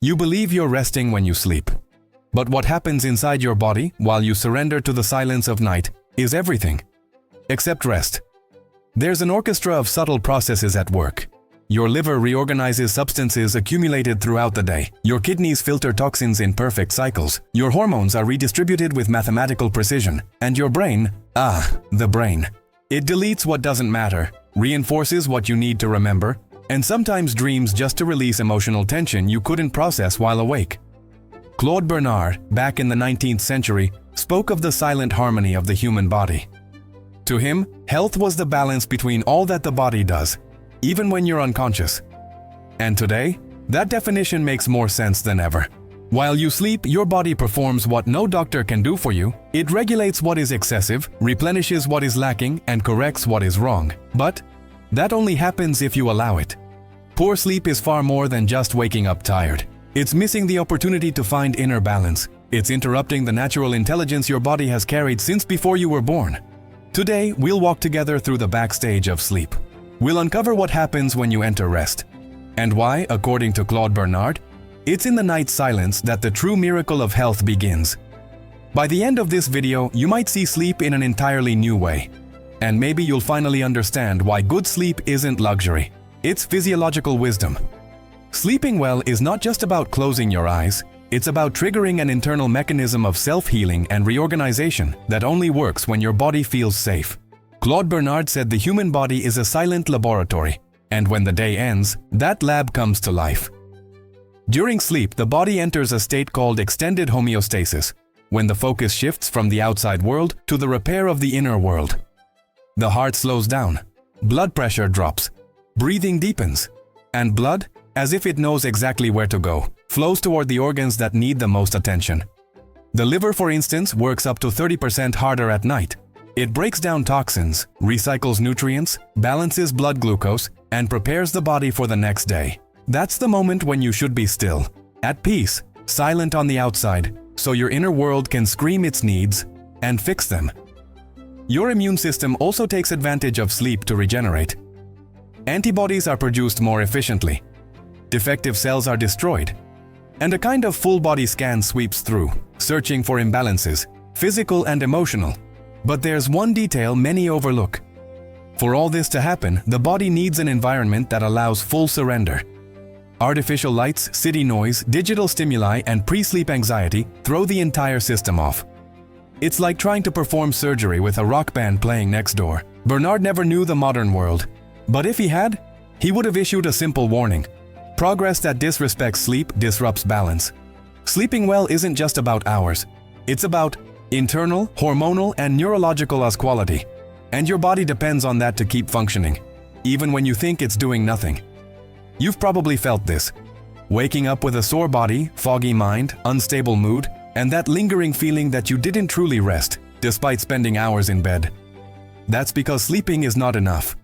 You believe you're resting when you sleep. But what happens inside your body while you surrender to the silence of night is everything except rest. There's an orchestra of subtle processes at work. Your liver reorganizes substances accumulated throughout the day. Your kidneys filter toxins in perfect cycles. Your hormones are redistributed with mathematical precision. And your brain, the brain. It deletes what doesn't matter, reinforces what you need to remember, and sometimes dreams just to release emotional tension you couldn't process while awake. Claude Bernard, back in the 19th century, spoke of the silent harmony of the human body. To him, health was the balance between all that the body does, even when you're unconscious. And today, that definition makes more sense than ever. While you sleep, your body performs what no doctor can do for you. It regulates what is excessive, replenishes what is lacking, and corrects what is wrong. But that only happens if you allow it. Poor sleep is far more than just waking up tired. It's missing the opportunity to find inner balance. It's interrupting the natural intelligence your body has carried since before you were born. Today, we'll walk together through the backstage of sleep. We'll uncover what happens when you enter rest, and why, according to Claude Bernard, it's in the night silence that the true miracle of health begins. By the end of this video, you might see sleep in an entirely new way. And maybe you'll finally understand why good sleep isn't luxury. It's physiological wisdom. Sleeping well is not just about closing your eyes. It's about triggering an internal mechanism of self-healing and reorganization that only works when your body feels safe. Claude Bernard said the human body is a silent laboratory, and when the day ends, that lab comes to life. During sleep, the body enters a state called extended homeostasis, when the focus shifts from the outside world to the repair of the inner world. The heart slows down, blood pressure drops, breathing deepens, and blood, as if it knows exactly where to go, flows toward the organs that need the most attention. The liver, for instance, works up to 30% harder at night. It breaks down toxins, recycles nutrients, balances blood glucose, and prepares the body for the next day. That's the moment when you should be still, at peace, silent on the outside, so your inner world can scream its needs and fix them. Your immune system also takes advantage of sleep to regenerate. Antibodies are produced more efficiently. Defective cells are destroyed. And a kind of full-body scan sweeps through, searching for imbalances, physical and emotional. But there's one detail many overlook. For all this to happen, the body needs an environment that allows full surrender. Artificial lights, city noise, digital stimuli, and pre-sleep anxiety throw the entire system off. It's like trying to perform surgery with a rock band playing next door. Bernard never knew the modern world. But if he had, he would have issued a simple warning. Progress that disrespects sleep disrupts balance. Sleeping well isn't just about hours. It's about internal, hormonal, and neurological quality. And your body depends on that to keep functioning, even when you think it's doing nothing. You've probably felt this. Waking up with a sore body, foggy mind, unstable mood, and that lingering feeling that you didn't truly rest, despite spending hours in bed. That's because sleeping is not enough.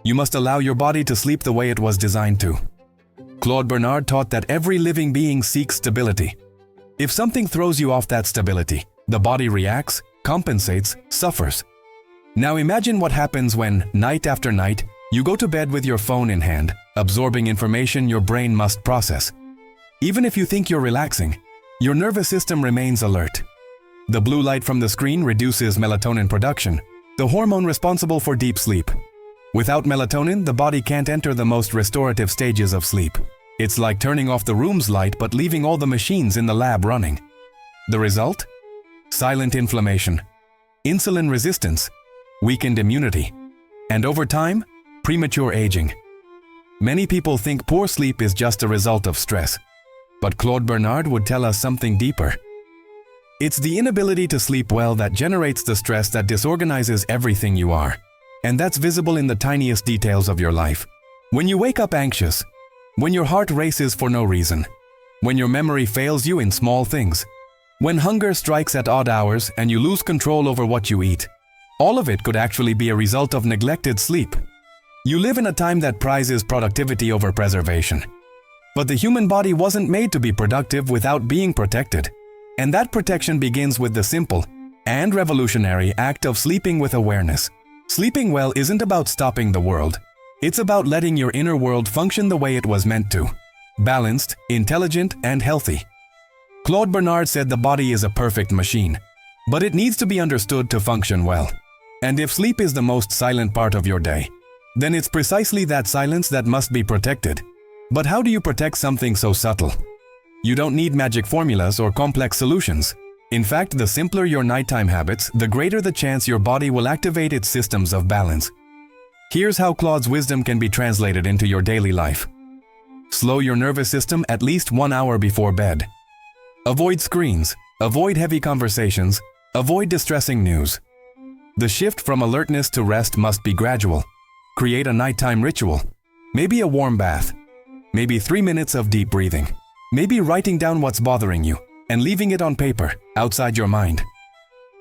You must allow your body to sleep the way it was designed to. Claude Bernard taught that every living being seeks stability. If something throws you off that stability, the body reacts, compensates, suffers. Now imagine what happens when, night after night, you go to bed with your phone in hand, absorbing information your brain must process. Even if you think you're relaxing, your nervous system remains alert. The blue light from the screen reduces melatonin production, the hormone responsible for deep sleep. Without melatonin, the body can't enter the most restorative stages of sleep. It's like turning off the room's light but leaving all the machines in the lab running. The result? Silent inflammation, insulin resistance, weakened immunity, and over time, premature aging. Many people think poor sleep is just a result of stress, but Claude Bernard would tell us something deeper. It's the inability to sleep well that generates the stress that disorganizes everything you are, and that's visible in the tiniest details of your life. When you wake up anxious, when your heart races for no reason, when your memory fails you in small things, when hunger strikes at odd hours and you lose control over what you eat, all of it could actually be a result of neglected sleep. You live in a time that prizes productivity over preservation. But the human body wasn't made to be productive without being protected. And that protection begins with the simple and revolutionary act of sleeping with awareness. Sleeping well isn't about stopping the world. It's about letting your inner world function the way it was meant to. balanced, intelligent, and healthy. Claude Bernard said the body is a perfect machine, but it needs to be understood to function well. And if sleep is the most silent part of your day, then it's precisely that silence that must be protected. But how do you protect something so subtle? You don't need magic formulas or complex solutions. In fact, the simpler your nighttime habits, the greater the chance your body will activate its systems of balance. Here's how Claude's wisdom can be translated into your daily life. Slow your nervous system at least 1 hour before bed. Avoid screens, avoid heavy conversations, avoid distressing news. The shift from alertness to rest must be gradual. Create a nighttime ritual. Maybe a warm bath. Maybe 3 minutes of deep breathing. Maybe writing down what's bothering you and leaving it on paper, outside your mind.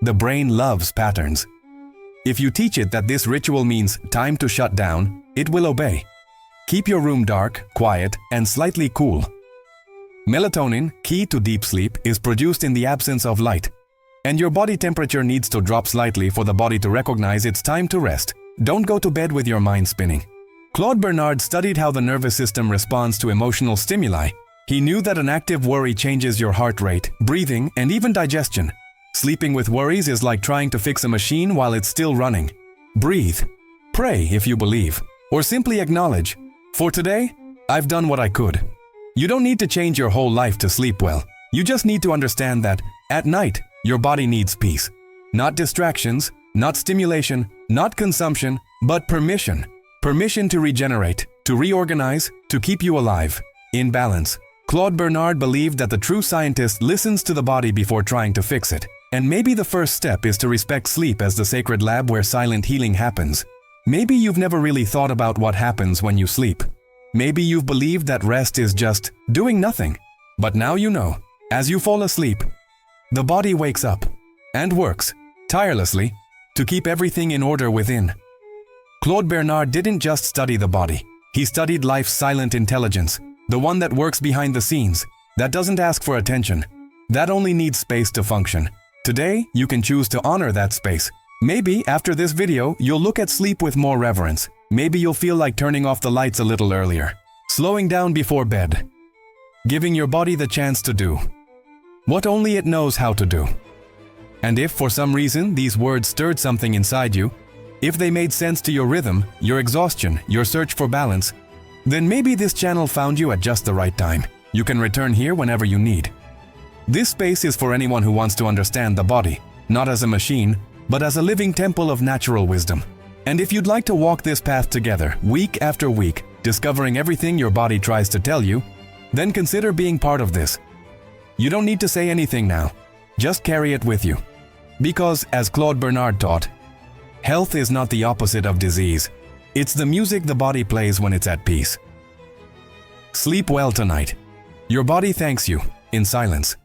The brain loves patterns. If you teach it that this ritual means time to shut down, it will obey. Keep your room dark, quiet, and slightly cool. Melatonin, key to deep sleep, is produced in the absence of light. And your body temperature needs to drop slightly for the body to recognize it's time to rest. Don't go to bed with your mind spinning. Claude Bernard studied how the nervous system responds to emotional stimuli. He knew that an active worry changes your heart rate, breathing, and even digestion. Sleeping with worries is like trying to fix a machine while it's still running. Breathe. Pray if you believe. Or simply acknowledge, for today, I've done what I could. You don't need to change your whole life to sleep well. You just need to understand that, at night, your body needs peace. Not distractions, not stimulation, not consumption, but permission. Permission to regenerate, to reorganize, to keep you alive, in balance. Claude Bernard believed that the true scientist listens to the body before trying to fix it. And maybe the first step is to respect sleep as the sacred lab where silent healing happens. Maybe you've never really thought about what happens when you sleep. Maybe you've believed that rest is just doing nothing. But now you know, as you fall asleep, the body wakes up and works tirelessly to keep everything in order within. Claude Bernard didn't just study the body. He studied life's silent intelligence, the one that works behind the scenes, that doesn't ask for attention, that only needs space to function. Today, you can choose to honor that space. Maybe after this video, you'll look at sleep with more reverence. Maybe you'll feel like turning off the lights a little earlier, slowing down before bed, giving your body the chance to do what only it knows how to do. And if for some reason these words stirred something inside you, if they made sense to your rhythm, your exhaustion, your search for balance, then maybe this channel found you at just the right time. You can return here whenever you need. This space is for anyone who wants to understand the body, not as a machine, but as a living temple of natural wisdom. And if you'd like to walk this path together, week after week, discovering everything your body tries to tell you, then consider being part of this. You don't need to say anything now. Just carry it with you. Because, as Claude Bernard taught, health is not the opposite of disease. It's the music the body plays when it's at peace. Sleep well tonight. Your body thanks you, in silence.